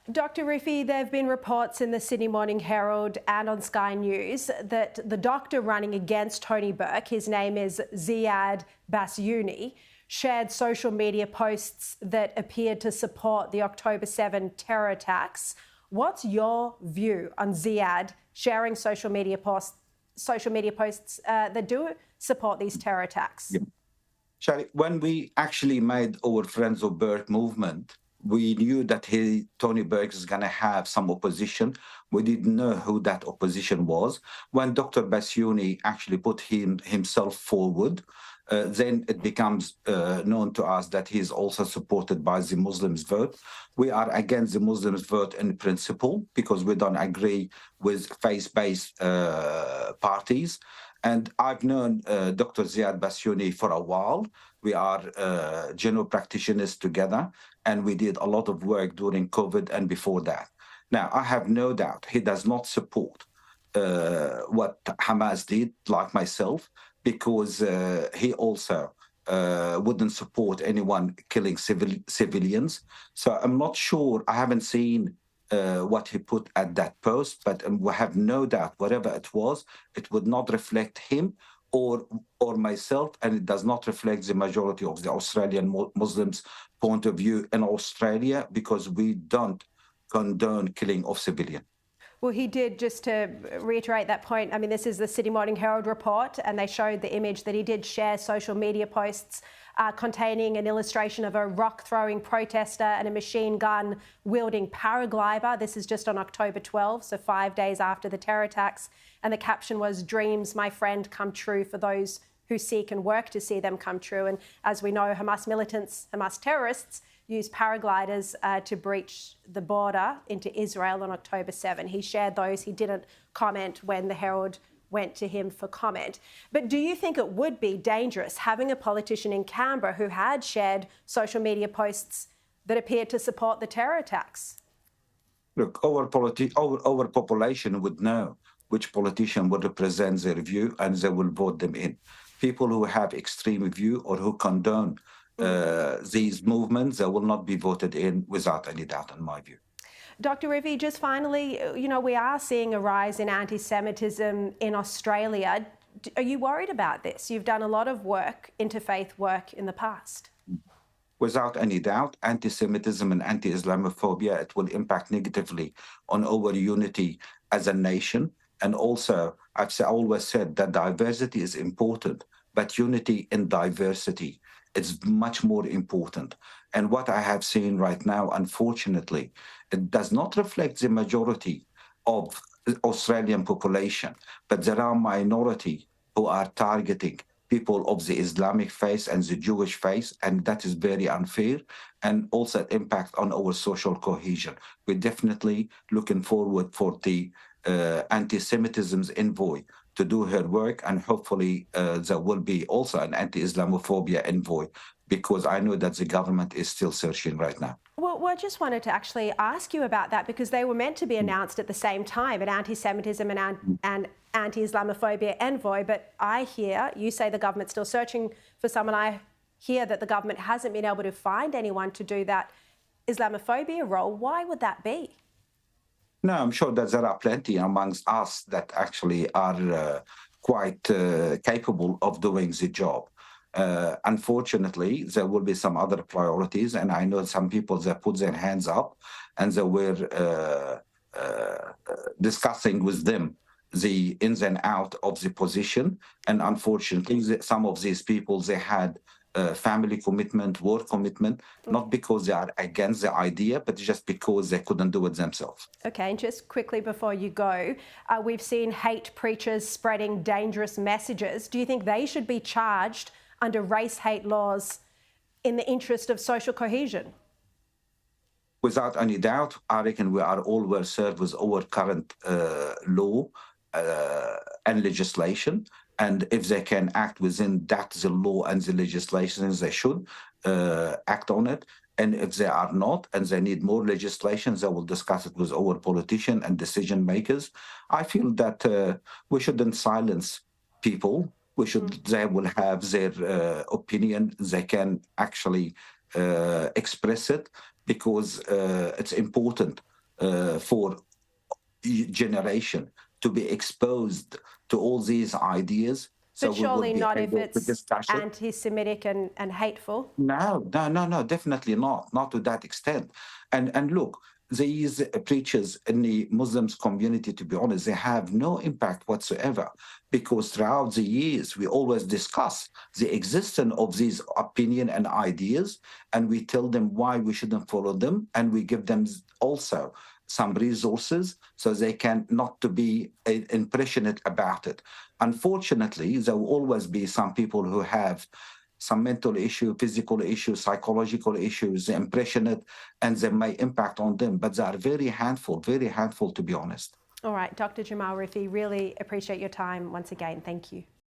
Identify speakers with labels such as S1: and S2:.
S1: Dr. Rifi, there have been reports in the Sydney Morning Herald and on Sky News that the doctor running against Tony Burke, his name is Ziad Basyouni, shared social media posts that appeared to support the October 7 terror attacks. What's your view on Ziad sharing social media posts that do support these terror attacks?
S2: Yeah. Sharri, when we actually made our Friends of Burke movement, we knew that Tony Burke is going to have some opposition. We didn't know who that opposition was. When Dr. Basyouni actually put himself forward, then it becomes known to us that he is also supported by the Muslims vote. We are against the Muslims vote in principle because we don't agree with faith-based parties. And I've known Dr. Ziad Basyouni for a while. We are general practitioners together, and we did a lot of work during COVID and before that. Now, I have no doubt he does not support what Hamas did, like myself, because he also wouldn't support anyone killing civilians. So I'm not sure. I haven't seen what he put at that post, but we have no doubt, whatever it was, it would not reflect him or myself, and it does not reflect the majority of the Australian Muslims' point of view in Australia, because we don't condone killing of civilians.
S1: Well, he did, just to reiterate that point, I mean, this is the Sydney Morning Herald report, and they showed the image that he did share social media posts containing an illustration of a rock-throwing protester and a machine gun-wielding paraglider. This is just on October 12, so 5 days after the terror attacks. And the caption was, "Dreams, my friend, come true for those who seek and work to see them come true." And as we know, Hamas militants, Hamas terrorists, used paragliders to breach the border into Israel on October 7. He shared those. He didn't comment when the Herald went to him for comment. But do you think it would be dangerous having a politician in Canberra who had shared social media posts that appeared to support the terror attacks?
S2: Look, our population would know which politician would represent their view, and they will vote them in. People who have extreme view or who condone these movements, they will not be voted in without any doubt, in my view.
S1: Dr. Rifi, just finally, you know, we are seeing a rise in anti-Semitism in Australia. Are you worried about this? You've done a lot of work, interfaith work, in the past.
S2: Without any doubt, anti-Semitism and anti-Islamophobia, it will impact negatively on our unity as a nation. And also, I've always said that diversity is important, but unity in diversity is much more important. And what I have seen right now, unfortunately, it does not reflect the majority of the Australian population, but there are minority who are targeting people of the Islamic faith and the Jewish faith, and that is very unfair, and also impact on our social cohesion. We're definitely looking forward for the anti-Semitism's envoy to do her work, and hopefully there will be also an anti-Islamophobia envoy, because I know that the government is still searching right now.
S1: Well, I just wanted to actually ask you about that, because they were meant to be announced at the same time, an anti-Semitism and anti-Islamophobia envoy, but I hear you say the government's still searching for someone. I hear that the government hasn't been able to find anyone to do that Islamophobia role. Why would that be?
S2: No, I'm sure that there are plenty amongst us that actually are quite capable of doing the job. Unfortunately, there will be some other priorities, and I know some people that put their hands up and they were discussing with them the ins and out of the position. And unfortunately, some of these people, they had family commitment, work commitment, not because they are against the idea, but just because they couldn't do it themselves.
S1: Okay, and just quickly before you go, we've seen hate preachers spreading dangerous messages. Do you think they should be charged under race hate laws in the interest of social cohesion?
S2: Without any doubt, I reckon we are all well served with our current law and legislation. And if they can act within that, the law and the legislation, they should act on it. And if they are not, and they need more legislation, they will discuss it with our politicians and decision makers. I feel that we shouldn't silence people. They will have their opinion. They can actually express it, because it's important for generation to be exposed to all these ideas. So
S1: But
S2: we would
S1: surely
S2: be
S1: not if
S2: able to
S1: it's
S2: discuss it.
S1: anti-Semitic and hateful.
S2: No, definitely not to that extent. And look, these preachers in the Muslims community, to be honest, they have no impact whatsoever, because throughout the years we always discuss the existence of these opinion and ideas, and we tell them why we shouldn't follow them, and we give them also some resources so they can not to be impressionate about it. Unfortunately, there will always be some people who have some mental issue, physical issues, psychological issues, impressionate, and they may impact on them. But they are very handful, to be honest.
S1: All right, Dr. Jamal Rifi, really appreciate your time once again. Thank you.